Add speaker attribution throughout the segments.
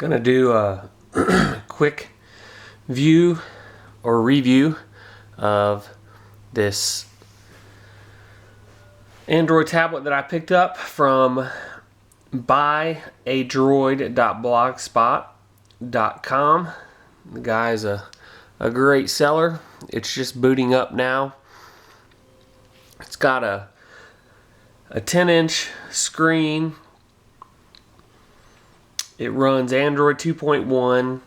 Speaker 1: Gonna do a quick view or review of this Android tablet that I picked up from buyadroid.blogspot.com. The guy's a great seller. It's just booting up now. It's got a 10-inch screen. It runs Android 2.1.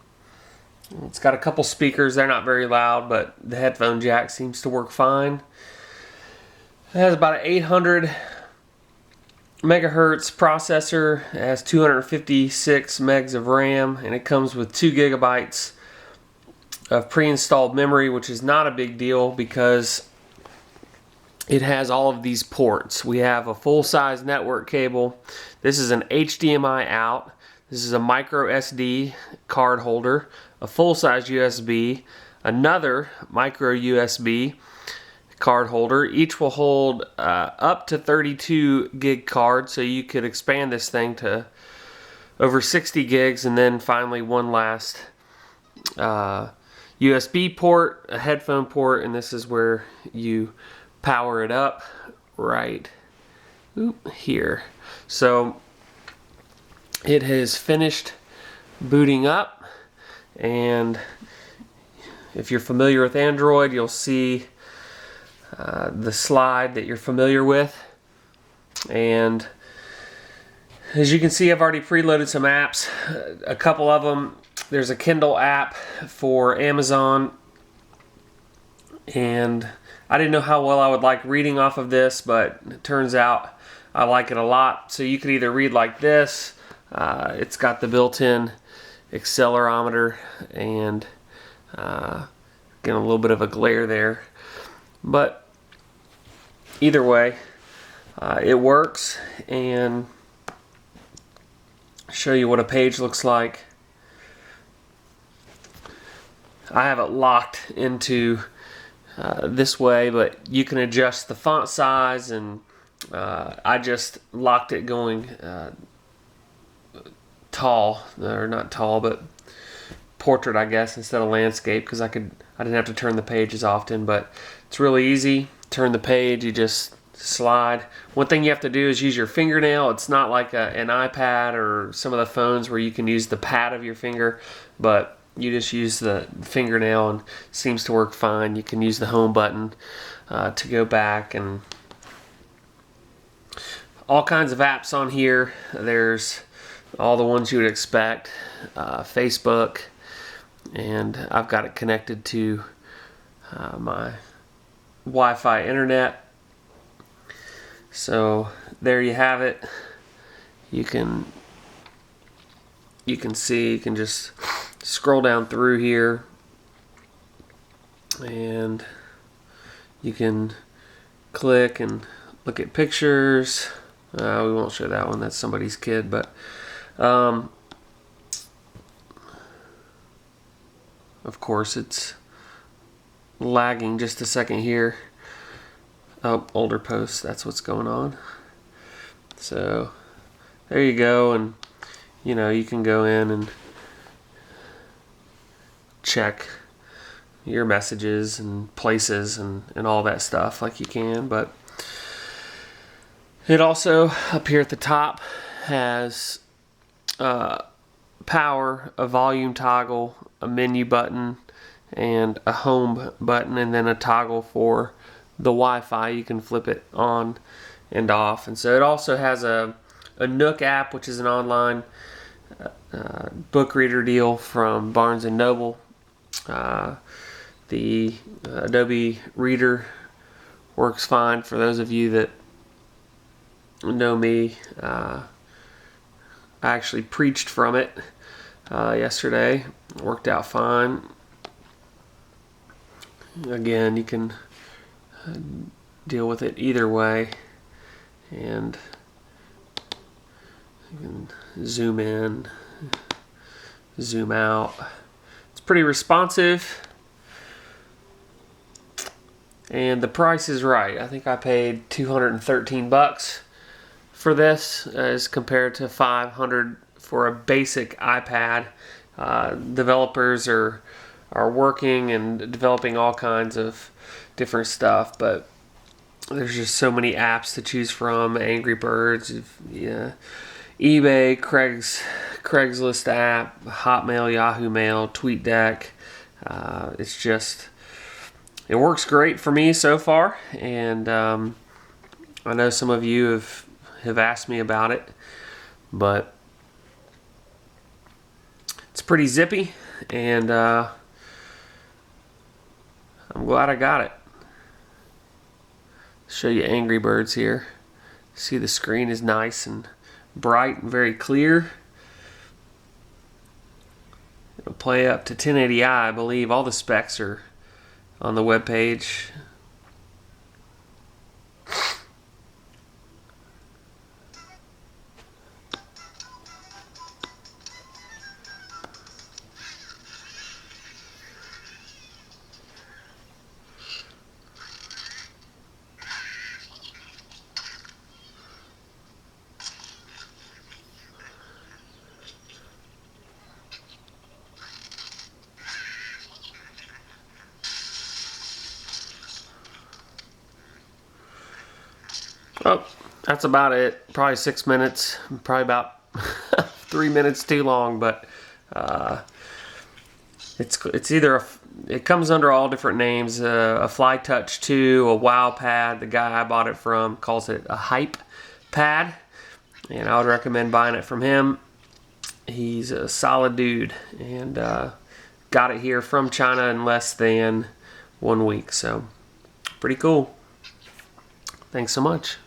Speaker 1: It's got a couple speakers. They're not very loud, but the headphone jack seems to work fine. It has about an 800 megahertz processor. It has 256 megs of RAM, and it comes with 2 gigabytes of pre-installed memory, which is not a big deal because it has all of these ports. We have a full-size network cable. This is an HDMI out. This is a micro SD card holder, a full-size USB, another micro USB card holder. Each will hold up to 32 gig cards, so you could expand this thing to over 60 gigs, and then finally one last USB port, a headphone port, and this is where you power it up right here. So it has finished booting up, and if you're familiar with Android, you'll see the slide that you're familiar with. And as you can see, I've already preloaded some apps. A couple of them. There's a Kindle app for Amazon, and I didn't know how well I would like reading off of this, but it turns out I like it a lot. So you could either read like this. It's got the built-in accelerometer, and getting a little bit of a glare there, but either way, it works. And show you what a page looks like. I have it locked into this way, but you can adjust the font size, and I just locked it going tall, or not tall, but portrait, I guess, instead of landscape, because I didn't have to turn the pages often. But it's really easy. Turn the page, you just slide. One thing you have to do is use your fingernail. It's not like an iPad or some of the phones where you can use the pad of your finger, but you just use the fingernail, and it seems to work fine. You can use the home button to go back, and all kinds of apps on here. There's all the ones you would expect, Facebook, and I've got it connected to my Wi-Fi internet. So there you have it. You can see, you can just scroll down through here, and you can click and look at pictures. We won't show that one, that's somebody's kid, but of course it's lagging just a second here. Oh, older posts, that's what's going on. So there you go, and you can go in and check your messages and places and all that stuff like you can. But it also, up here at the top, has power, a volume toggle, a menu button, and a home button, and then a toggle for the Wi-Fi. You can flip it on and off. And so it also has a Nook app, which is an online book reader deal from Barnes & Noble. The Adobe Reader works fine. For those of you that know me, I actually preached from it yesterday. It worked out fine. Again, you can deal with it either way, and you can zoom in, zoom out. It's pretty responsive, and the price is right. I think I paid $213 for this as compared to $500 for a basic iPad. Developers are working and developing all kinds of different stuff, but there's just so many apps to choose from. Angry Birds, yeah, eBay, Craigslist app, Hotmail, Yahoo Mail, TweetDeck. It works great for me so far, and I know some of you have asked me about it, but it's pretty zippy, and I'm glad I got it. Show you Angry Birds here. See, the screen is nice and bright and very clear. It'll play up to 1080i, I believe. All the specs are on the web page. Oh, that's about it. Probably 6 minutes. Probably about 3 minutes too long, but it's either it comes under all different names. A FlyTouch 2, a Wow Pad. The guy I bought it from calls it a Hype Pad, and I would recommend buying it from him. He's a solid dude, and got it here from China in less than 1 week. So pretty cool. Thanks so much.